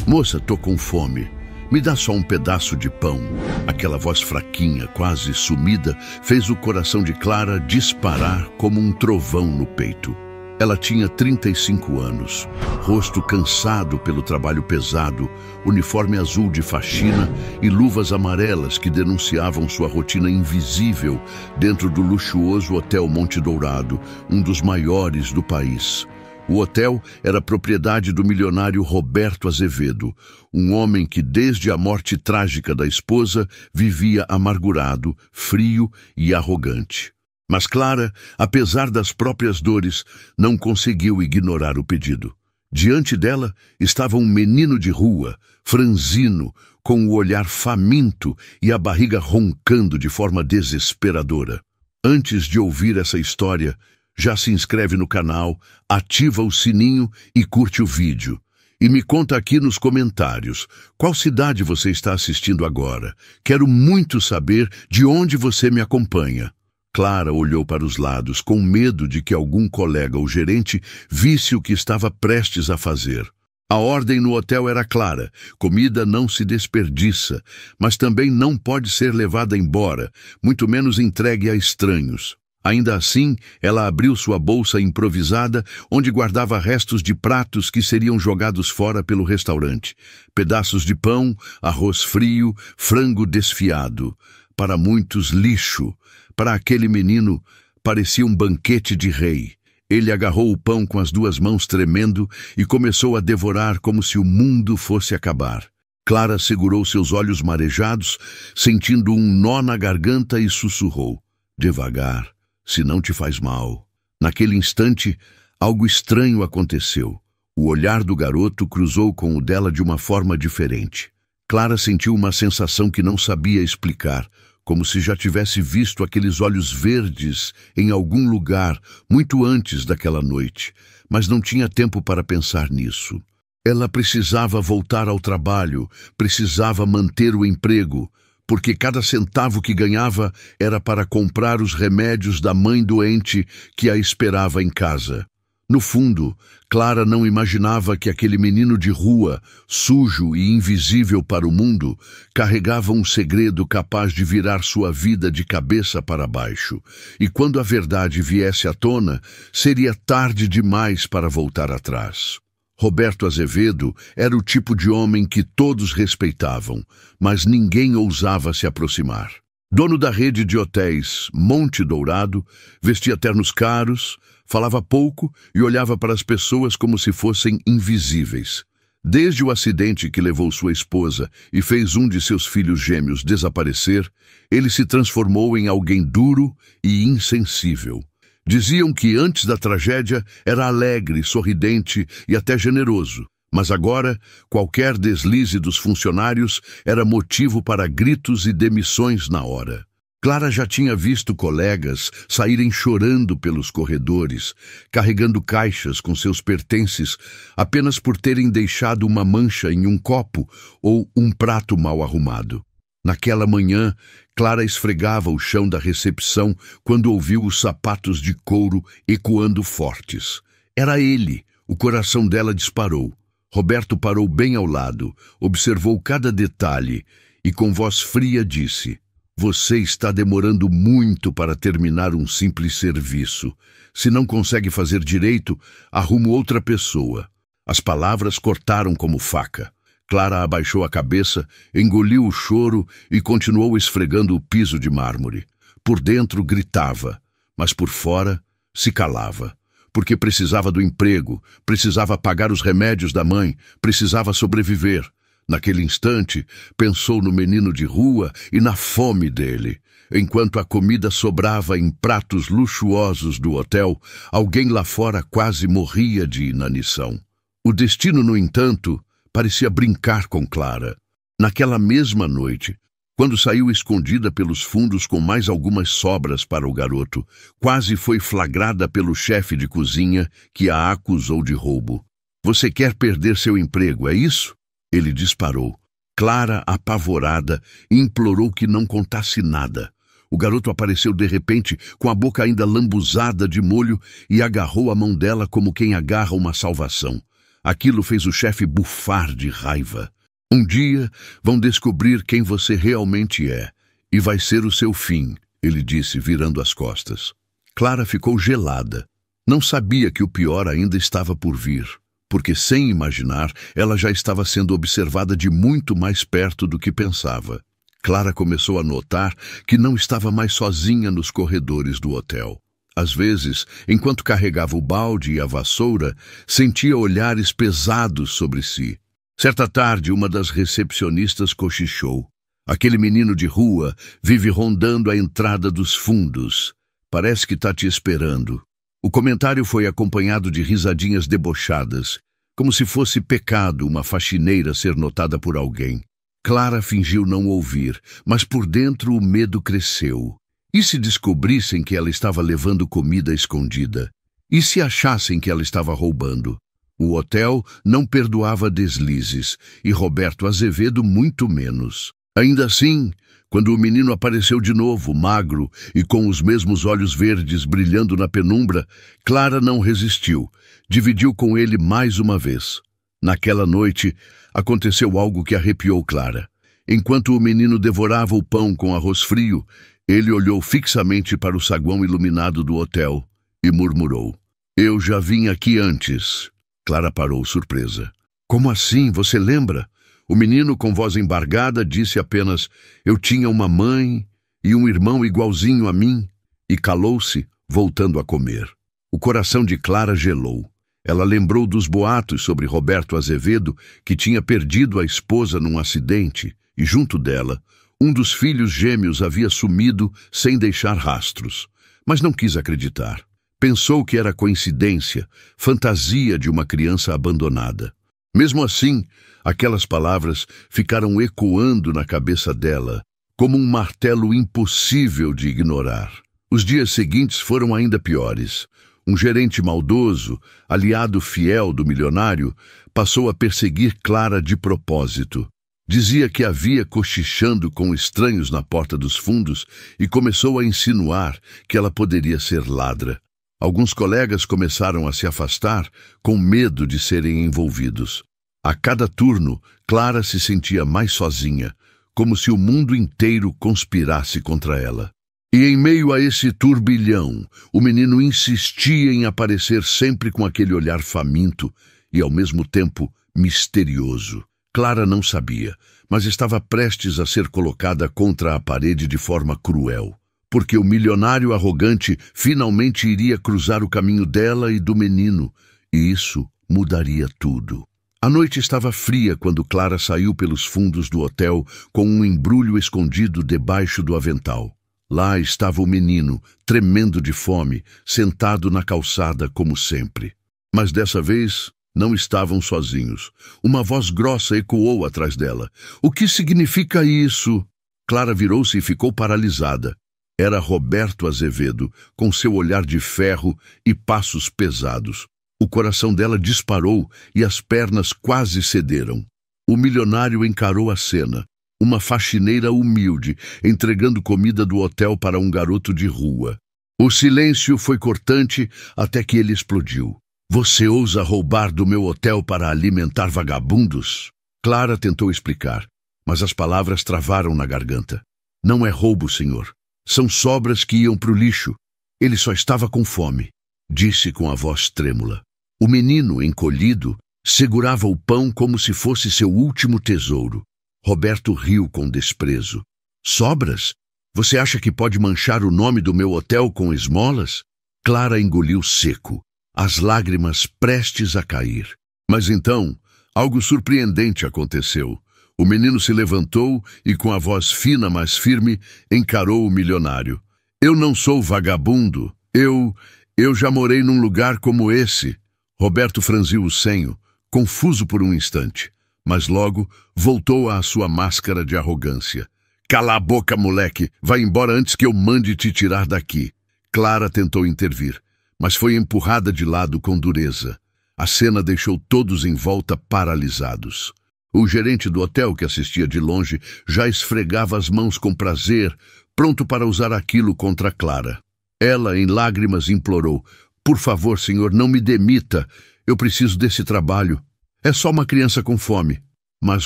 Moça, tô com fome. Me dá só um pedaço de pão. Aquela voz fraquinha, quase sumida, fez o coração de Clara disparar como um trovão no peito. Ela tinha 35 anos, rosto cansado pelo trabalho pesado, uniforme azul de faxina e luvas amarelas que denunciavam sua rotina invisível dentro do luxuoso Hotel Monte Dourado, um dos maiores do país. O hotel era propriedade do milionário Roberto Azevedo, um homem que, desde a morte trágica da esposa, vivia amargurado, frio e arrogante. Mas Clara, apesar das próprias dores, não conseguiu ignorar o pedido. Diante dela estava um menino de rua, franzino, com o olhar faminto e a barriga roncando de forma desesperadora. Antes de ouvir essa história, já se inscreve no canal, ativa o sininho e curte o vídeo. E me conta aqui nos comentários, qual cidade você está assistindo agora? Quero muito saber de onde você me acompanha. Clara olhou para os lados, com medo de que algum colega ou gerente visse o que estava prestes a fazer. A ordem no hotel era clara: comida não se desperdiça, mas também não pode ser levada embora, muito menos entregue a estranhos. Ainda assim, ela abriu sua bolsa improvisada, onde guardava restos de pratos que seriam jogados fora pelo restaurante. Pedaços de pão, arroz frio, frango desfiado. Para muitos, lixo. Para aquele menino, parecia um banquete de rei. Ele agarrou o pão com as duas mãos tremendo e começou a devorar como se o mundo fosse acabar. Clara segurou seus olhos marejados, sentindo um nó na garganta e sussurrou: "Devagar. Se não te faz mal." Naquele instante, algo estranho aconteceu. O olhar do garoto cruzou com o dela de uma forma diferente. Clara sentiu uma sensação que não sabia explicar, como se já tivesse visto aqueles olhos verdes em algum lugar muito antes daquela noite, mas não tinha tempo para pensar nisso. Ela precisava voltar ao trabalho, precisava manter o emprego, porque cada centavo que ganhava era para comprar os remédios da mãe doente que a esperava em casa. No fundo, Clara não imaginava que aquele menino de rua, sujo e invisível para o mundo, carregava um segredo capaz de virar sua vida de cabeça para baixo. E quando a verdade viesse à tona, seria tarde demais para voltar atrás. Roberto Azevedo era o tipo de homem que todos respeitavam, mas ninguém ousava se aproximar. Dono da rede de hotéis Monte Dourado, vestia ternos caros, falava pouco e olhava para as pessoas como se fossem invisíveis. Desde o acidente que levou sua esposa e fez um de seus filhos gêmeos desaparecer, ele se transformou em alguém duro e insensível. Diziam que antes da tragédia era alegre, sorridente e até generoso, mas agora qualquer deslize dos funcionários era motivo para gritos e demissões na hora. Clara já tinha visto colegas saírem chorando pelos corredores, carregando caixas com seus pertences apenas por terem deixado uma mancha em um copo ou um prato mal arrumado. Naquela manhã, Clara esfregava o chão da recepção quando ouviu os sapatos de couro ecoando fortes. Era ele. O coração dela disparou. Roberto parou bem ao lado, observou cada detalhe e com voz fria disse: "Você está demorando muito para terminar um simples serviço. Se não consegue fazer direito, arrumo outra pessoa." As palavras cortaram como faca. Clara abaixou a cabeça, engoliu o choro e continuou esfregando o piso de mármore. Por dentro gritava, mas por fora se calava, porque precisava do emprego, precisava pagar os remédios da mãe, precisava sobreviver. Naquele instante, pensou no menino de rua e na fome dele. Enquanto a comida sobrava em pratos luxuosos do hotel, alguém lá fora quase morria de inanição. O destino, no entanto, parecia brincar com Clara. Naquela mesma noite, quando saiu escondida pelos fundos com mais algumas sobras para o garoto, quase foi flagrada pelo chefe de cozinha que a acusou de roubo. "Você quer perder seu emprego, é isso?" Ele disparou. Clara, apavorada, implorou que não contasse nada. O garoto apareceu de repente, com a boca ainda lambuzada de molho, e agarrou a mão dela como quem agarra uma salvação. Aquilo fez o chefe bufar de raiva. Um dia vão descobrir quem você realmente é, e vai ser o seu fim, ele disse, virando as costas. Clara ficou gelada. Não sabia que o pior ainda estava por vir, porque, sem imaginar, ela já estava sendo observada de muito mais perto do que pensava. Clara começou a notar que não estava mais sozinha nos corredores do hotel. Às vezes, enquanto carregava o balde e a vassoura, sentia olhares pesados sobre si. Certa tarde, uma das recepcionistas cochichou. Aquele menino de rua vive rondando a entrada dos fundos. Parece que está te esperando. O comentário foi acompanhado de risadinhas debochadas, como se fosse pecado uma faxineira ser notada por alguém. Clara fingiu não ouvir, mas por dentro o medo cresceu. E se descobrissem que ela estava levando comida escondida? E se achassem que ela estava roubando? O hotel não perdoava deslizes, e Roberto Azevedo muito menos. Ainda assim, quando o menino apareceu de novo, magro e com os mesmos olhos verdes brilhando na penumbra, Clara não resistiu. Dividiu com ele mais uma vez. Naquela noite, aconteceu algo que arrepiou Clara. Enquanto o menino devorava o pão com arroz frio, ele olhou fixamente para o saguão iluminado do hotel e murmurou: "Eu já vim aqui antes." Clara parou, surpresa. "Como assim? Você lembra?" O menino, com voz embargada, disse apenas: "Eu tinha uma mãe e um irmão igualzinho a mim." E calou-se, voltando a comer. O coração de Clara gelou. Ela lembrou dos boatos sobre Roberto Azevedo, que tinha perdido a esposa num acidente, e junto dela, um dos filhos gêmeos havia sumido sem deixar rastros. Mas não quis acreditar. Pensou que era coincidência, fantasia de uma criança abandonada. Mesmo assim, aquelas palavras ficaram ecoando na cabeça dela, como um martelo impossível de ignorar. Os dias seguintes foram ainda piores. Um gerente maldoso, aliado fiel do milionário, passou a perseguir Clara de propósito. Dizia que havia cochichando com estranhos na porta dos fundos e começou a insinuar que ela poderia ser ladra. Alguns colegas começaram a se afastar com medo de serem envolvidos. A cada turno, Clara se sentia mais sozinha, como se o mundo inteiro conspirasse contra ela. E em meio a esse turbilhão, o menino insistia em aparecer sempre com aquele olhar faminto e, ao mesmo tempo, misterioso. Clara não sabia, mas estava prestes a ser colocada contra a parede de forma cruel. Porque o milionário arrogante finalmente iria cruzar o caminho dela e do menino, e isso mudaria tudo. A noite estava fria quando Clara saiu pelos fundos do hotel com um embrulho escondido debaixo do avental. Lá estava o menino, tremendo de fome, sentado na calçada como sempre. Mas dessa vez não estavam sozinhos. Uma voz grossa ecoou atrás dela. "O que significa isso?" Clara virou-se e ficou paralisada. Era Roberto Azevedo, com seu olhar de ferro e passos pesados. O coração dela disparou e as pernas quase cederam. O milionário encarou a cena. Uma faxineira humilde, entregando comida do hotel para um garoto de rua. O silêncio foi cortante até que ele explodiu. "Você ousa roubar do meu hotel para alimentar vagabundos?" Clara tentou explicar, mas as palavras travaram na garganta. "Não é roubo, senhor. São sobras que iam para o lixo. Ele só estava com fome", disse com a voz trêmula. O menino, encolhido, segurava o pão como se fosse seu último tesouro. Roberto riu com desprezo. "Sobras? Você acha que pode manchar o nome do meu hotel com esmolas?" Clara engoliu seco, as lágrimas prestes a cair. Mas então, algo surpreendente aconteceu. O menino se levantou e, com a voz fina, mas firme, encarou o milionário. "Eu não sou vagabundo. Eu já morei num lugar como esse." Roberto franziu o senho, confuso por um instante, mas logo voltou à sua máscara de arrogância. "Cala a boca, moleque! Vai embora antes que eu mande te tirar daqui." Clara tentou intervir, mas foi empurrada de lado com dureza. A cena deixou todos em volta paralisados. O gerente do hotel, que assistia de longe, já esfregava as mãos com prazer, pronto para usar aquilo contra Clara. Ela, em lágrimas, implorou: "Por favor, senhor, não me demita. Eu preciso desse trabalho." É só uma criança com fome. Mas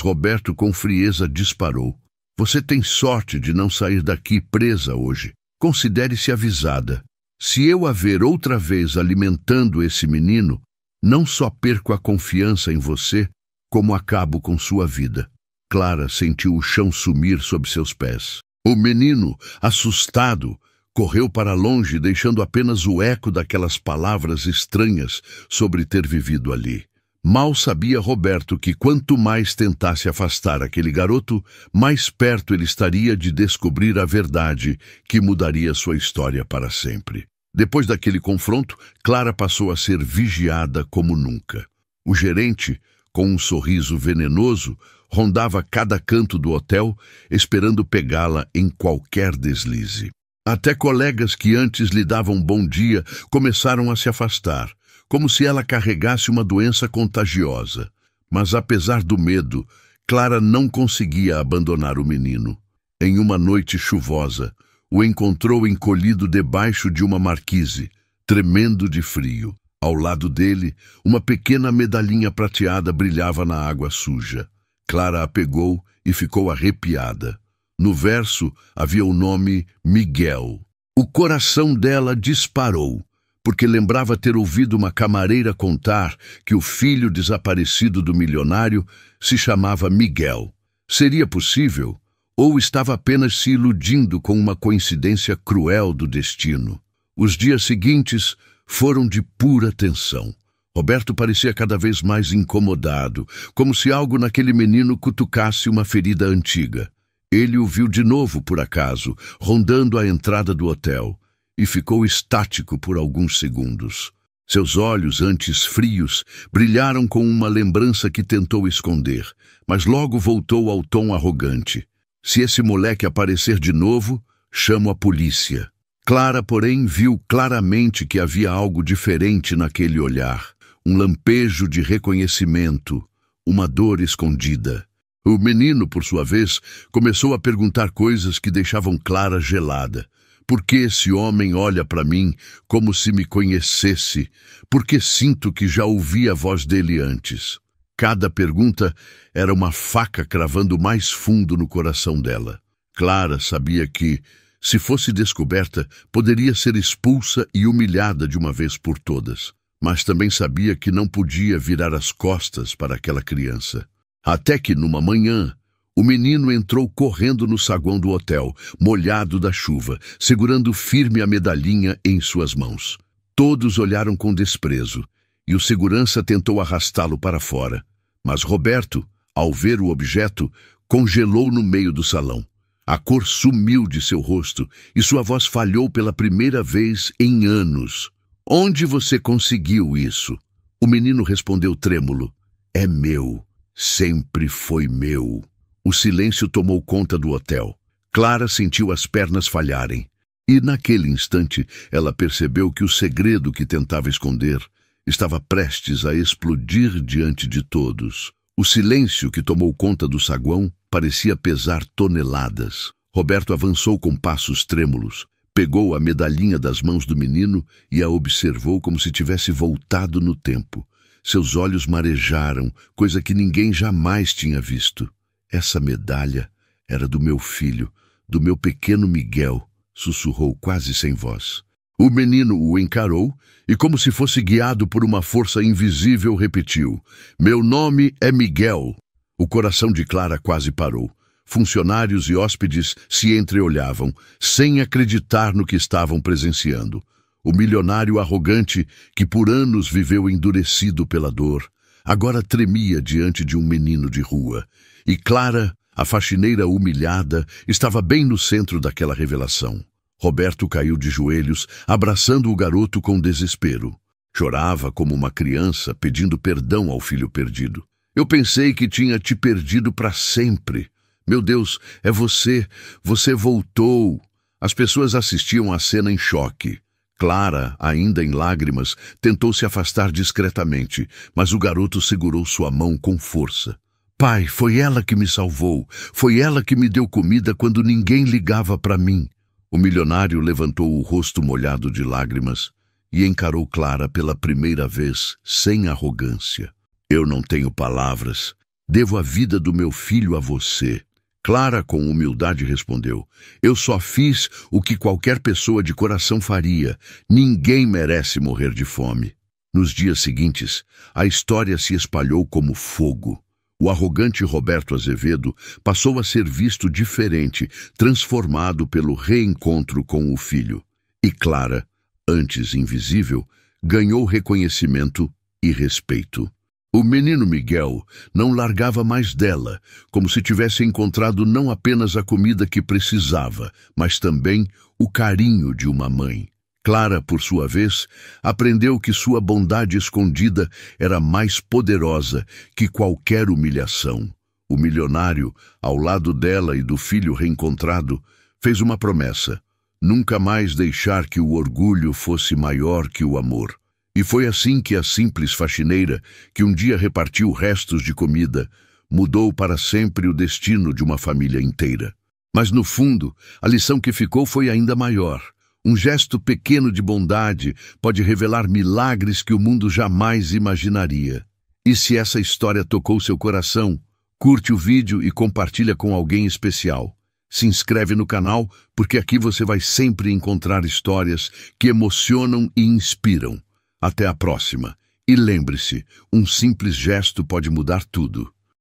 Roberto com frieza disparou. Você tem sorte de não sair daqui presa hoje. Considere-se avisada. Se eu a ver outra vez alimentando esse menino, não só perco a confiança em você, como acabo com sua vida. Clara sentiu o chão sumir sob seus pés. O menino, assustado, correu para longe, deixando apenas o eco daquelas palavras estranhas sobre ter vivido ali. Mal sabia Roberto que quanto mais tentasse afastar aquele garoto, mais perto ele estaria de descobrir a verdade que mudaria sua história para sempre. Depois daquele confronto, Clara passou a ser vigiada como nunca. O gerente, com um sorriso venenoso, rondava cada canto do hotel, esperando pegá-la em qualquer deslize. Até colegas que antes lhe davam bom dia começaram a se afastar, como se ela carregasse uma doença contagiosa. Mas apesar do medo, Clara não conseguia abandonar o menino. Em uma noite chuvosa, o encontrou encolhido debaixo de uma marquise, tremendo de frio. Ao lado dele, uma pequena medalhinha prateada brilhava na água suja. Clara a pegou e ficou arrepiada. No verso havia o nome Miguel. O coração dela disparou, porque lembrava ter ouvido uma camareira contar que o filho desaparecido do milionário se chamava Miguel. Seria possível? Ou estava apenas se iludindo com uma coincidência cruel do destino? Os dias seguintes foram de pura tensão. Roberto parecia cada vez mais incomodado, como se algo naquele menino cutucasse uma ferida antiga. Ele o viu de novo, por acaso, rondando a entrada do hotel, e ficou estático por alguns segundos. Seus olhos, antes frios, brilharam com uma lembrança que tentou esconder, mas logo voltou ao tom arrogante. Se esse moleque aparecer de novo, chamo a polícia. Clara, porém, viu claramente que havia algo diferente naquele olhar. Um lampejo de reconhecimento, uma dor escondida. O menino, por sua vez, começou a perguntar coisas que deixavam Clara gelada. Por que esse homem olha para mim como se me conhecesse? Por que sinto que já ouvi a voz dele antes? Cada pergunta era uma faca cravando mais fundo no coração dela. Clara sabia que, se fosse descoberta, poderia ser expulsa e humilhada de uma vez por todas. Mas também sabia que não podia virar as costas para aquela criança. Até que, numa manhã, o menino entrou correndo no saguão do hotel, molhado da chuva, segurando firme a medalhinha em suas mãos. Todos olharam com desprezo, e o segurança tentou arrastá-lo para fora. Mas Roberto, ao ver o objeto, congelou no meio do salão. A cor sumiu de seu rosto e sua voz falhou pela primeira vez em anos. Onde você conseguiu isso? O menino respondeu trêmulo. É meu. Sempre foi meu. O silêncio tomou conta do hotel. Clara sentiu as pernas falharem. E naquele instante ela percebeu que o segredo que tentava esconder estava prestes a explodir diante de todos. O silêncio que tomou conta do saguão parecia pesar toneladas. Roberto avançou com passos trêmulos, pegou a medalhinha das mãos do menino e a observou como se tivesse voltado no tempo. Seus olhos marejaram, coisa que ninguém jamais tinha visto. Essa medalha era do meu filho, do meu pequeno Miguel, sussurrou quase sem voz. O menino o encarou e, como se fosse guiado por uma força invisível, repetiu: Meu nome é Miguel. O coração de Clara quase parou. Funcionários e hóspedes se entreolhavam, sem acreditar no que estavam presenciando. O milionário arrogante, que por anos viveu endurecido pela dor, agora tremia diante de um menino de rua. E Clara, a faxineira humilhada, estava bem no centro daquela revelação. Roberto caiu de joelhos, abraçando o garoto com desespero. Chorava como uma criança, pedindo perdão ao filho perdido. Eu pensei que tinha te perdido para sempre. Meu Deus, é você. Você voltou. As pessoas assistiam à cena em choque. Clara, ainda em lágrimas, tentou se afastar discretamente, mas o garoto segurou sua mão com força. Pai, foi ela que me salvou. Foi ela que me deu comida quando ninguém ligava para mim. O milionário levantou o rosto molhado de lágrimas e encarou Clara pela primeira vez sem arrogância. Eu não tenho palavras. Devo a vida do meu filho a você. Clara, com humildade, respondeu: eu só fiz o que qualquer pessoa de coração faria. Ninguém merece morrer de fome. Nos dias seguintes, a história se espalhou como fogo. O arrogante Roberto Azevedo passou a ser visto diferente, transformado pelo reencontro com o filho. E Clara, antes invisível, ganhou reconhecimento e respeito. O menino Miguel não largava mais dela, como se tivesse encontrado não apenas a comida que precisava, mas também o carinho de uma mãe. Clara, por sua vez, aprendeu que sua bondade escondida era mais poderosa que qualquer humilhação. O milionário, ao lado dela e do filho reencontrado, fez uma promessa: nunca mais deixar que o orgulho fosse maior que o amor. E foi assim que a simples faxineira, que um dia repartiu restos de comida, mudou para sempre o destino de uma família inteira. Mas, no fundo, a lição que ficou foi ainda maior. Um gesto pequeno de bondade pode revelar milagres que o mundo jamais imaginaria. E se essa história tocou seu coração, curte o vídeo e compartilha com alguém especial. Se inscreve no canal, porque aqui você vai sempre encontrar histórias que emocionam e inspiram. Até a próxima. E lembre-se, um simples gesto pode mudar tudo.